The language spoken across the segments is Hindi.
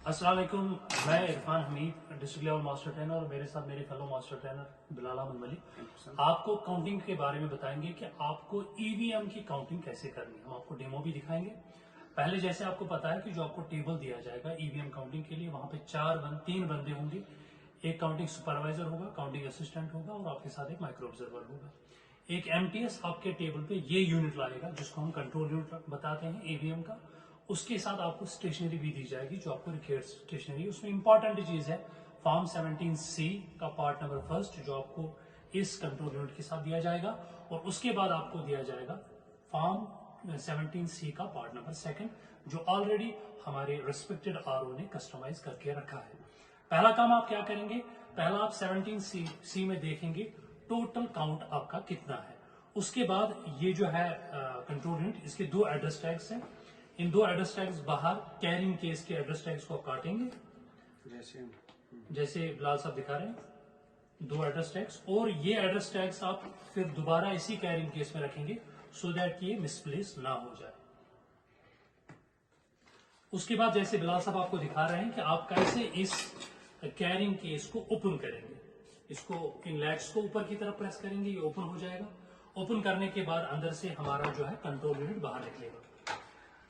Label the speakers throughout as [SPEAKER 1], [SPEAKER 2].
[SPEAKER 1] अस्सलाम वालेकुम। मैं Irfan Hamid, district level master trainer, और मेरे साथ मेरे fellow master trainer Bilal Ahmad Malik आपको काउंटिंग के बारे में बताएंगे कि आपको ईवीएम की काउंटिंग कैसे करनी है। हम आपको डेमो भी दिखाएंगे। पहले जैसे आपको पता है कि जो आपको टेबल दिया जाएगा ईवीएम काउंटिंग के लिए, वहां पे तीन बंदे होंगे। एक काउंटिंग सुपरवाइजर होगा, काउंटिंग असिस्टेंट होगा और आपके साथ एक माइक्रो ऑब्जर्वर होगा। एक एमटीएस आपके टेबल पे ये यूनिट लाएगा जिसको हम कंट्रोल यूनिट बताते हैं ईवीएम का। उसके साथ आपको स्टेशनरी भी दी जाएगी जो आपको रिक्वायर्ड स्टेशनरी। उसमें इंपॉर्टेंट चीज है फॉर्म 17C का पार्ट नंबर फर्स्ट जो आपको इस कंट्रोल यूनिट के साथ दिया जाएगा, और उसके बाद आपको दिया जाएगा फॉर्म 17C का पार्ट नंबर सेकंड जो ऑलरेडी हमारे रिस्पेक्टेड आरओ ने कस्टमाइज करके रखा है। पहला काम आप क्या करेंगे, पहला आप 17C में देखेंगे टोटल काउंट आपका कितना है। उसके बाद ये जो है कंट्रोल यूनिट, इसके दो एड्रेस टैग्स हैं। इन दो एड्रेस टैग्स बाहर कैरिंग केस के एड्रेस टैग्स को काटेंगे, जैसे बिलाल साहब दिखा रहे हैं, दो एड्रेस टैग्स। और ये एड्रेस टैग्स आप फिर दोबारा इसी कैरिंग केस में रखेंगे सो दैट ये मिसप्लेस ना हो जाए। उसके बाद जैसे बिलाल साहब आपको दिखा रहे हैं कि आप कैसे इस कैरिंग केस को ओपन करेंगे। इसको इन लैट्स को ऊपर की तरफ प्रेस करेंगे, ये ओपन हो जाएगा। ओपन करने के बाद अंदर से हमारा जो है कंट्रोल यूनिट बाहर निकलेगा।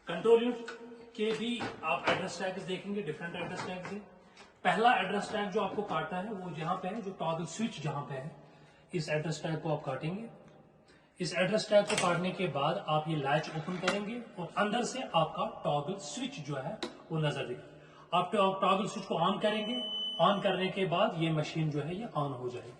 [SPEAKER 1] कंट्रोल यूनिट के भी आप एड्रेस टैग्स देखेंगे, डिफरेंट एड्रेस टैग्स है। पहला एड्रेस टैग जो आपको काटा है वो जहां पे है, जो टॉगल स्विच जहां पे है, इस एड्रेस टैग को आप काटेंगे। इस एड्रेस टैग को काटने के बाद आप ये लैच ओपन करेंगे और अंदर से आपका टॉगल स्विच जो है वो नजर देगा। आप टॉगल स्विच को ऑन करेंगे। ऑन करने के बाद ये मशीन जो है ये ऑन हो जाएगी।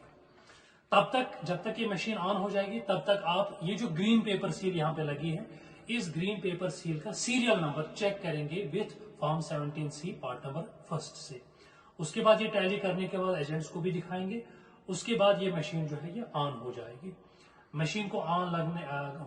[SPEAKER 1] तब तक, जब तक ये मशीन ऑन हो जाएगी, तब तक आप ये जो ग्रीन पेपर सील यहाँ पे लगी है, इस ग्रीन पेपर सील का सीरियल नंबर चेक करेंगे with form 17C part number first से। उसके बाद ये टैली करने के बाद एजेंट्स को भी दिखाएंगे। उसके बाद ये मशीन जो है ये ऑन हो जाएगी। मशीन को ऑन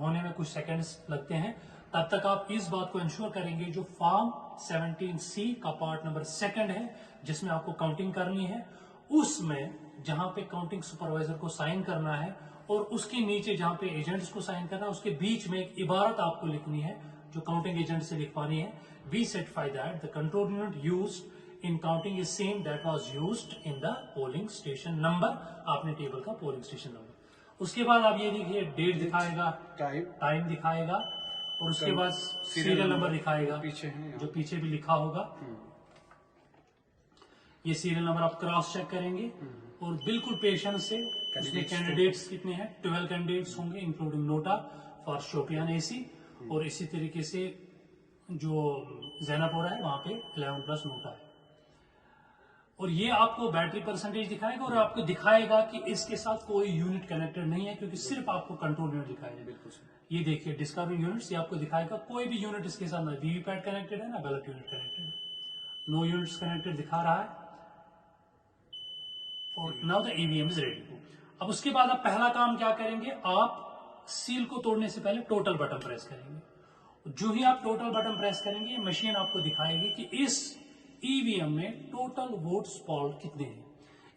[SPEAKER 1] होने में कुछ सेकंड्स लगते हैं। तब तक आप इस बात को इंश्योर करेंगे जो फॉर्म 17C का पार्ट नंबर सेकंड है जिसमें आपको काउंटिंग करनी है, उसमें जहां पे काउंटिंग सुपरवाइजर को साइन करना है और उसके नीचे जहां पे एजेंट्स को साइन करना है, उसके बीच में एक इबारत आपको लिखनी है जो काउंटिंग एजेंट से लिखवानी है। We certify that the control unit used in counting is same that was used in the polling station number. आपने टेबल का पोलिंग स्टेशन नंबर। उसके बाद आप ये देखिए डेट दिखाएगा, टाइम दिखाएगा, और उसके बाद सीरियल नंबर दिखाएगा पीछे जो पीछे भी लिखा होगा। ये सीरियल नंबर आप क्रॉस चेक करेंगे और बिल्कुल पेशेंस से। इसमें कैंडिडेट्स कितने हैं, 12 कैंडिडेट्स होंगे including NOTA for Shopian AC, और इसी तरीके से जो जैनापोरा है वहां पे 11+ नोटा है। और ये आपको बैटरी परसेंटेज दिखाएगा और आपको दिखाएगा कि इसके साथ कोई यूनिट कनेक्टेड नहीं है, क्योंकि सिर्फ आपको कंट्रोल यूनिट दिखाएगा। बिल्कुल ये देखिए डिस्कवरिंग यूनिट्स, ये आपको दिखाएगा कोई भी यूनिट इसके साथ ना वीवीपैट कनेक्टेड है ना गलत यूनिट कनेक्टेड है। नो यूनिट्स कनेक्टेड दिखा रहा है। और now the EVM is ready. अब उसके बाद आप पहला काम क्या करेंगे, आप सील को तोड़ने से पहले टोटल बटन प्रेस करेंगे। जो ही आप टोटल बटन प्रेस करेंगे मशीन आपको दिखाएगी कि इस ईवीएम में टोटल वोट्स पॉल्ड कितने हैं।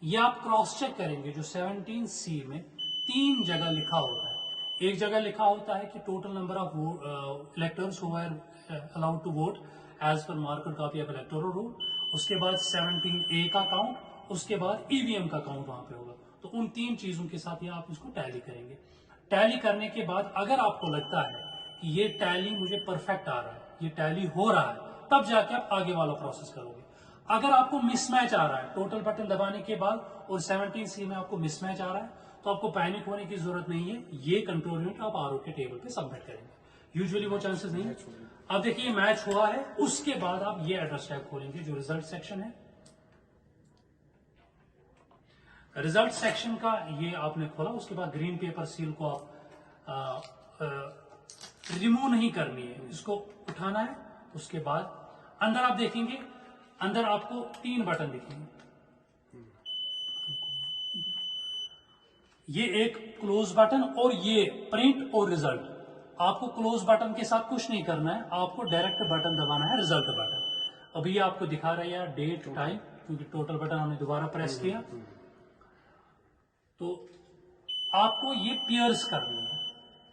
[SPEAKER 1] ये आप क्रॉस चेक करेंगे। जो 17C में 3 जगह लिखा होता है। एक जगह लिखा होता है कि total number of electors who are allowed to vote as per marker copy of electoral roll. उसके बाद 17A का काउंट, उसके बाद ईवीएम का काउंट वहां पे होगा। तो उन 3 चीजों के साथ ये आप इसको टैली करेंगे। टैली करने के बाद अगर आपको लगता है कि ये टैली मुझे परफेक्ट आ रहा है, ये टैली हो रहा है, तब जाके आप आगे वाला प्रोसेस करोगे। अगर आपको मिसमैच आ रहा है टोटल बटन दबाने के बाद और 17C में आपको मिसमैच आ रहा है, तो आपको पैनिक होने की जरूरत नहीं है। ये कंट्रोल यूनिट आप आरओ के टेबल पे सबमिट करेंगे। यूजुअली वो चांसेस नहीं है। अब देखिए मैच हुआ है। उसके बाद आप ये एड्रेस टैग खोलेंगे जो रिजल्ट सेक्शन है। रिजल्ट सेक्शन का ये आपने खोला। उसके बाद ग्रीन पेपर सील को आप रिमूव नहीं करनी है, इसको उठाना है। उसके बाद अंदर आप देखेंगे, अंदर आपको 3 बटन दिखेंगे। ये एक क्लोज बटन और ये प्रिंट और रिजल्ट। आपको क्लोज बटन के साथ कुछ नहीं करना है, आपको डायरेक्ट बटन दबाना है, रिजल्ट बटन। अभी आपको दिखा रहा है डेट टाइम, क्योंकि टोटल बटन हमने दोबारा प्रेस किया। तो आपको ये पियर्स करनी है,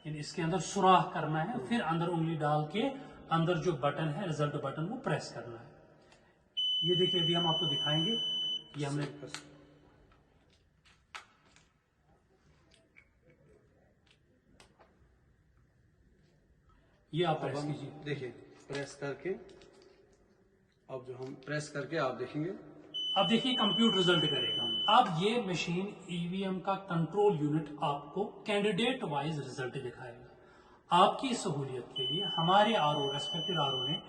[SPEAKER 1] यानी इसके अंदर सुराख करना है, फिर अंदर उंगली डाल के अंदर जो बटन है रिजल्ट बटन वो प्रेस करना है। ये देखिए अभी हम आपको दिखाएंगे, ये हमने ये आप प्रेस कीजिए।
[SPEAKER 2] देखिए प्रेस करके, अब जो हम प्रेस करके आप देखेंगे,
[SPEAKER 1] अब देखिए कंप्यूटर रिजल्ट करेगा। अब ये मशीन ईवीएम का कंट्रोल यूनिट आपको कैंडिडेट वाइज रिजल्ट दिखाएगा। आपकी सहूलियत के लिए हमारे आरओ, रेस्पेक्टेड आरओ ने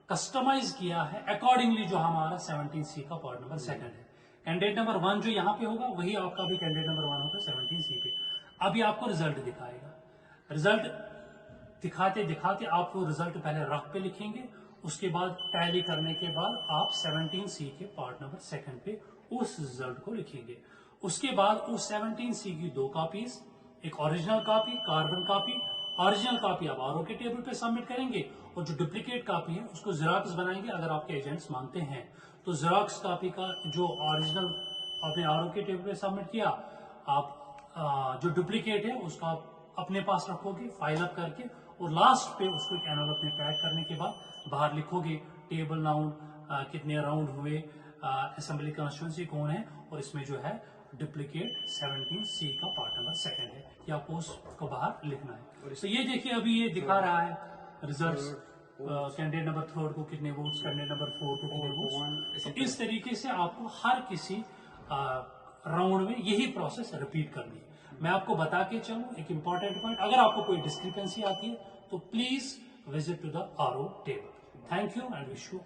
[SPEAKER 1] कस्टमाइज किया है अकॉर्डिंगली जो हमारा 17C का पार्ट नंबर 2 है। कैंडिडेट नंबर 1 जो यहाँ पे होगा वही आपका भी कैंडिडेट नंबर 1 होगा 17C पे। अभी आपको रिजल्ट दिखाएगा। रिजल्ट दिखाते दिखाते आप वो रिजल्ट पहले रफ पे लिखेंगे, उसके बाद टैली करने के बाद आप 17C के पार्ट नंबर 2 पे उस रिजल्ट को लिखेंगे। उसके बाद उस 17C की 2 कॉपीज, एक original copy, carbon copy. Original copy आप आरओ के टेबल पे सबमिट करेंगे और जो डुप्लीकेट कॉपी है उसको जेरॉक्स बनाएंगे। अगर आपके एजेंट्स मांगते हैं तो जेरॉक्स कॉपी का जो ओरिजिनल आपने आरओ के टेबल पे सबमिट किया, आप जो डुप्लीकेट है उसका आप अपने पास रखोगे फाइल अप करके, और लास्ट पे उसको एक एनवलप में पैक करने के बाद बाहर लिखोगे टेबल नाउन, कितने राउंड हुए, असेंबली कॉन्स्टिट्यूंसी कौन है, और इसमें जो है डुप्लीकेट 17C का पार्ट नंबर 2 है, या आपको उसको बाहर लिखना है। तो ये देखिए अभी ये दिखा रहा है रिजल्ट्स, कैंडिडेट नंबर 3 को कितने वोट्स, कैंडिडेट नंबर 4 को कितने वोट्स। तो इस तरीके से आपको हर किसी राउंड में यही प्रोसेस रिपीट करनी है। मैं आपको बता के चलूं एक इंपॉर्टेंट पॉइंट, अगर आपको कोई डिस्क्रिपेंसी आती है तो please visit to the RO table. Thank you and wish you